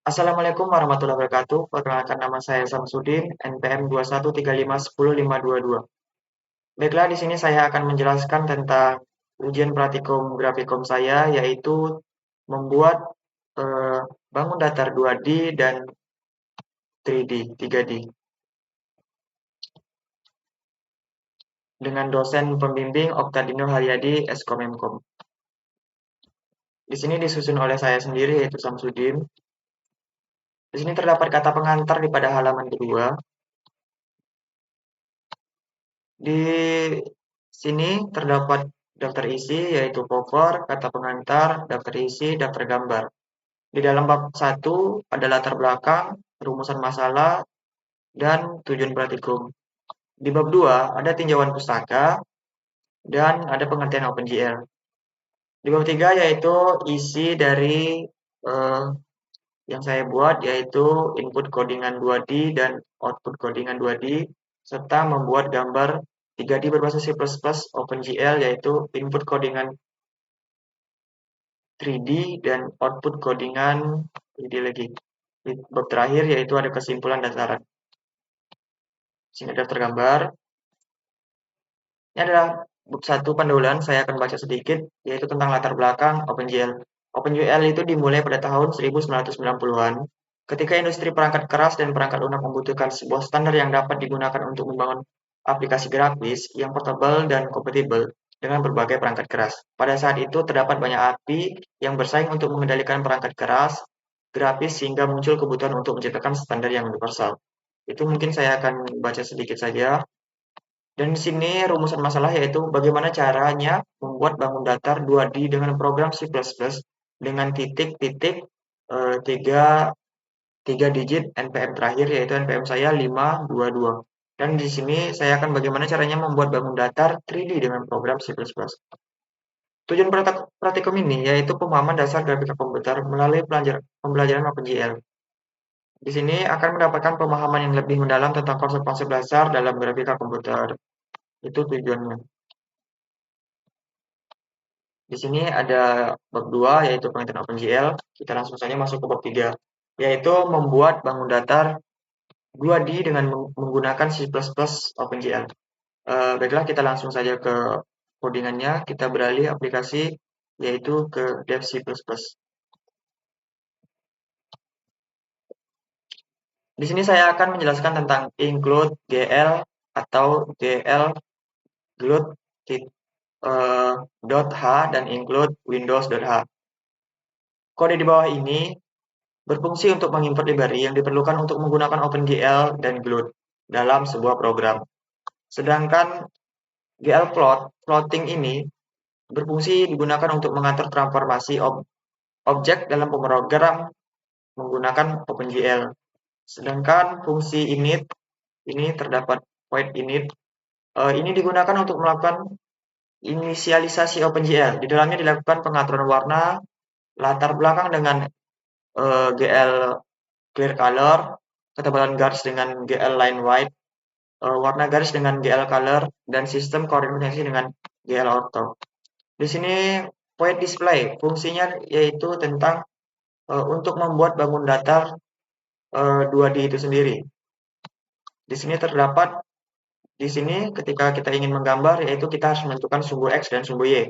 Assalamualaikum warahmatullahi wabarakatuh. Perkenalkan nama saya Samsudin, NPM 2135105522. Baiklah, di sini saya akan menjelaskan tentang ujian praktikum grafikom saya, yaitu membuat eh, bangun datar 2D dan 3D, 3D dengan dosen pembimbing Oktadino Haryadi Eskomemkom. Di sini disusun oleh saya sendiri, yaitu Samsudin. Di sini terdapat kata pengantar di pada halaman kedua. Di sini terdapat daftar isi, yaitu cover, kata pengantar, daftar isi, daftar gambar. Di dalam bab 1 ada latar belakang, rumusan masalah, dan tujuan praktikum. Di bab 2 ada tinjauan pustaka, dan ada pengertian OpenGL. Di bab 3 yaitu isi dari eh, yang saya buat, yaitu input codingan 2D dan output codingan 2D, serta membuat gambar 3D berbasis C++ OpenGL, yaitu input codingan 3D dan output codingan 3D lagi. Di bab terakhir yaitu ada kesimpulan dan saran. Sini ada tergambar. Ini adalah bab 1 pendahuluan, saya akan baca sedikit, yaitu tentang latar belakang OpenGL. OpenGL itu dimulai pada tahun 1990-an, ketika industri perangkat keras dan perangkat lunak membutuhkan sebuah standar yang dapat digunakan untuk membangun aplikasi grafis yang portable dan kompatibel dengan berbagai perangkat keras. Pada saat itu terdapat banyak API yang bersaing untuk mengendalikan perangkat keras grafis sehingga muncul kebutuhan untuk menciptakan standar yang universal. Itu mungkin saya akan baca sedikit saja. Dan di sini rumusan masalah yaitu bagaimana caranya membuat bangun datar 2D dengan program C++ dengan titik-titik tiga digit NPM terakhir, yaitu NPM saya 522. Dan di sini saya akan bagaimana caranya membuat bangun datar 3D dengan program C++. Tujuan praktikum ini yaitu pemahaman dasar grafika komputer melalui pembelajaran OpenGL. Di sini akan mendapatkan pemahaman yang lebih mendalam tentang konsep-konsep dasar dalam grafika komputer. Itu tujuannya. Di sini ada bab 2 yaitu pengertian OpenGL. Kita langsung saja masuk ke bab 3 yaitu membuat bangun datar 2D dengan menggunakan C++ OpenGL. Baiklah, kita langsung saja ke codingannya. Kita beralih aplikasi yaitu ke dev C++. Di sini saya akan menjelaskan tentang include GL atau GL include .h dan include windows.h. Kode di bawah ini berfungsi untuk mengimport library yang diperlukan untuk menggunakan OpenGL dan GLUT dalam sebuah program. Sedangkan GL floating ini berfungsi digunakan untuk mengatur transformasi objek dalam pemrogram menggunakan OpenGL. Sedangkan fungsi init ini terdapat void init. Ini digunakan untuk melakukan inisialisasi OpenGL. Di dalamnya dilakukan pengaturan warna, latar belakang dengan GL clear color, ketebalan garis dengan GL line white, warna garis dengan GL color, dan sistem koordinasi dengan GL auto. Di sini void display fungsinya yaitu tentang untuk membuat bangun datar 2D itu sendiri. Di sini terdapat di sini ketika kita ingin menggambar yaitu kita harus menentukan sumbu X dan sumbu Y.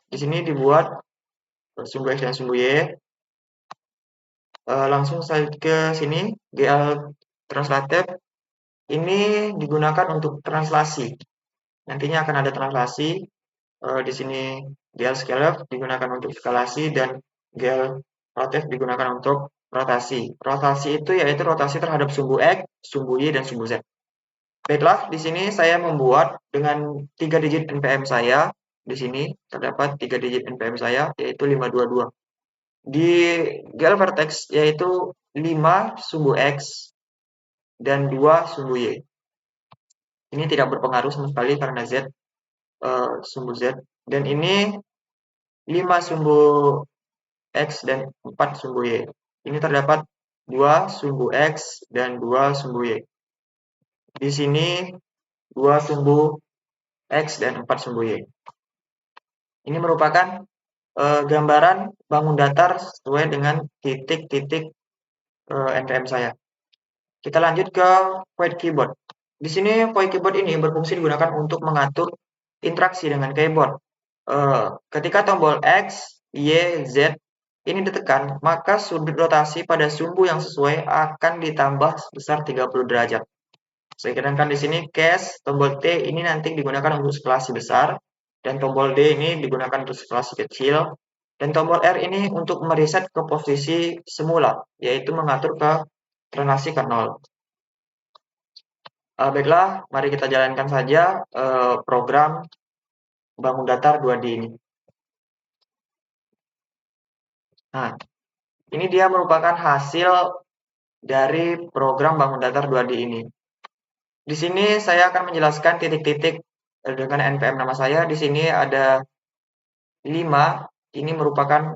Di sini dibuat sumbu X dan sumbu Y. Langsung saja ke sini GL translated ini digunakan untuk translasi. Nantinya akan ada translasi. Di sini GL scalar digunakan untuk skalasi dan GL rotate digunakan untuk rotasi. Rotasi itu yaitu rotasi terhadap sumbu X, sumbu Y, dan sumbu Z. Baiklah, di sini saya membuat dengan 3 digit NPM saya. Di sini terdapat 3 digit NPM saya, yaitu 522. Di GL vertex yaitu 5 sumbu X dan 2 sumbu Y. Ini tidak berpengaruh sama sekali karena Z sumbu Z. Dan ini 5 sumbu X dan 4 sumbu Y. Ini terdapat 2 sumbu X dan 2 sumbu Y. Di sini 2 sumbu X dan 4 sumbu Y. Ini merupakan gambaran bangun datar sesuai dengan titik-titik NPM saya. Kita lanjut ke void keyboard. Di sini void keyboard ini berfungsi digunakan untuk mengatur interaksi dengan keyboard. Ketika tombol X, Y, Z ini ditekan, maka sudut rotasi pada sumbu yang sesuai akan ditambah sebesar 30 derajat. Sedangkan di sini case tombol T ini nanti digunakan untuk skalasi besar dan tombol D ini digunakan untuk skalasi kecil dan tombol R ini untuk mereset ke posisi semula, yaitu mengatur ke translasi ke 0. Baiklah, mari kita jalankan saja program bangun datar 2D ini. Nah, ini dia merupakan hasil dari program bangun datar 2D ini. Di sini saya akan menjelaskan titik-titik dengan NPM nama saya. Di sini ada 5, ini merupakan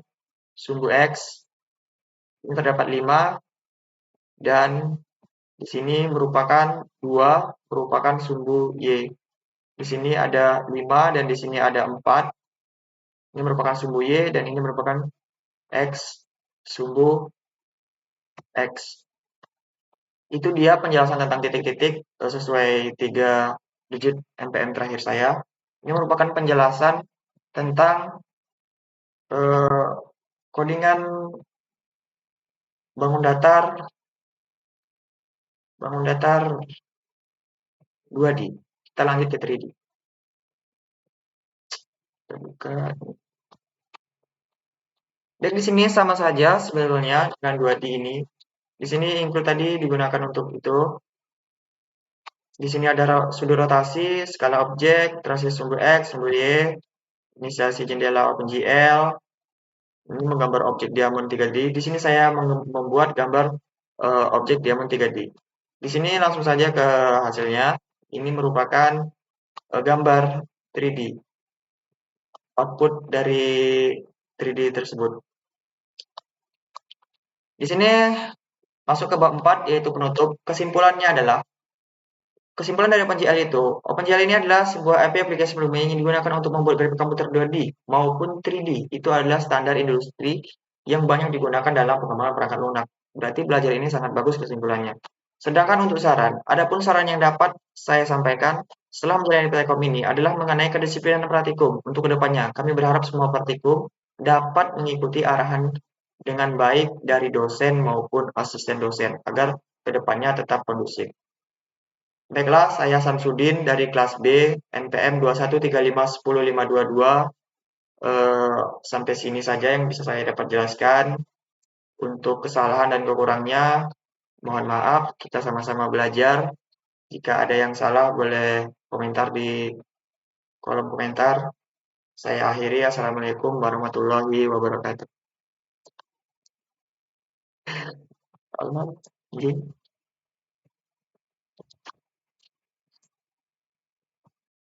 sumbu X. Ini terdapat 5 dan di sini merupakan 2 merupakan sumbu Y. Di sini ada 5 dan di sini ada 4. Ini merupakan sumbu Y dan ini merupakan X sumbu X. Itu dia penjelasan tentang titik-titik sesuai 3 digit NPM terakhir saya. Ini merupakan penjelasan tentang codingan bangun datar 2D. Kita lanjut ke 3D. Kita buka. Dan di sini sama saja sebetulnya dengan 2D ini. Di sini include tadi digunakan untuk itu. Di sini ada sudut rotasi, skala objek, translasi sumbu X, sumbu Y, inisiasi jendela OpenGL, ini menggambar objek diamond 3D. Di sini saya membuat gambar objek diamond 3D. Di sini langsung saja ke hasilnya. Ini merupakan gambar 3D. Output dari 3D tersebut. Di sini masuk ke bab 4 yaitu penutup. Kesimpulannya adalah kesimpulan dari OpenGL itu, OpenGL ini adalah sebuah API aplikasi programming yang digunakan untuk membuat grafik komputer 2D maupun 3D. Itu adalah standar industri yang banyak digunakan dalam pengembangan perangkat lunak. Berarti belajar ini sangat bagus kesimpulannya. Sedangkan untuk saran, adapun saran yang dapat saya sampaikan setelah menjalani praktikum ini adalah mengenai kedisiplinan praktikum. Untuk kedepannya, kami berharap semua praktikum dapat mengikuti arahan dengan baik dari dosen maupun asisten dosen agar kedepannya tetap kondusif. Baiklah, saya Samsudin dari kelas B, NPM 213510522. Sampai sini saja yang bisa saya dapat jelaskan. Untuk kesalahan dan kekurangnya, mohon maaf, kita sama-sama belajar. Jika ada yang salah, boleh komentar di kolom komentar. Saya akhiri, Assalamualaikum warahmatullahi wabarakatuh. Alman,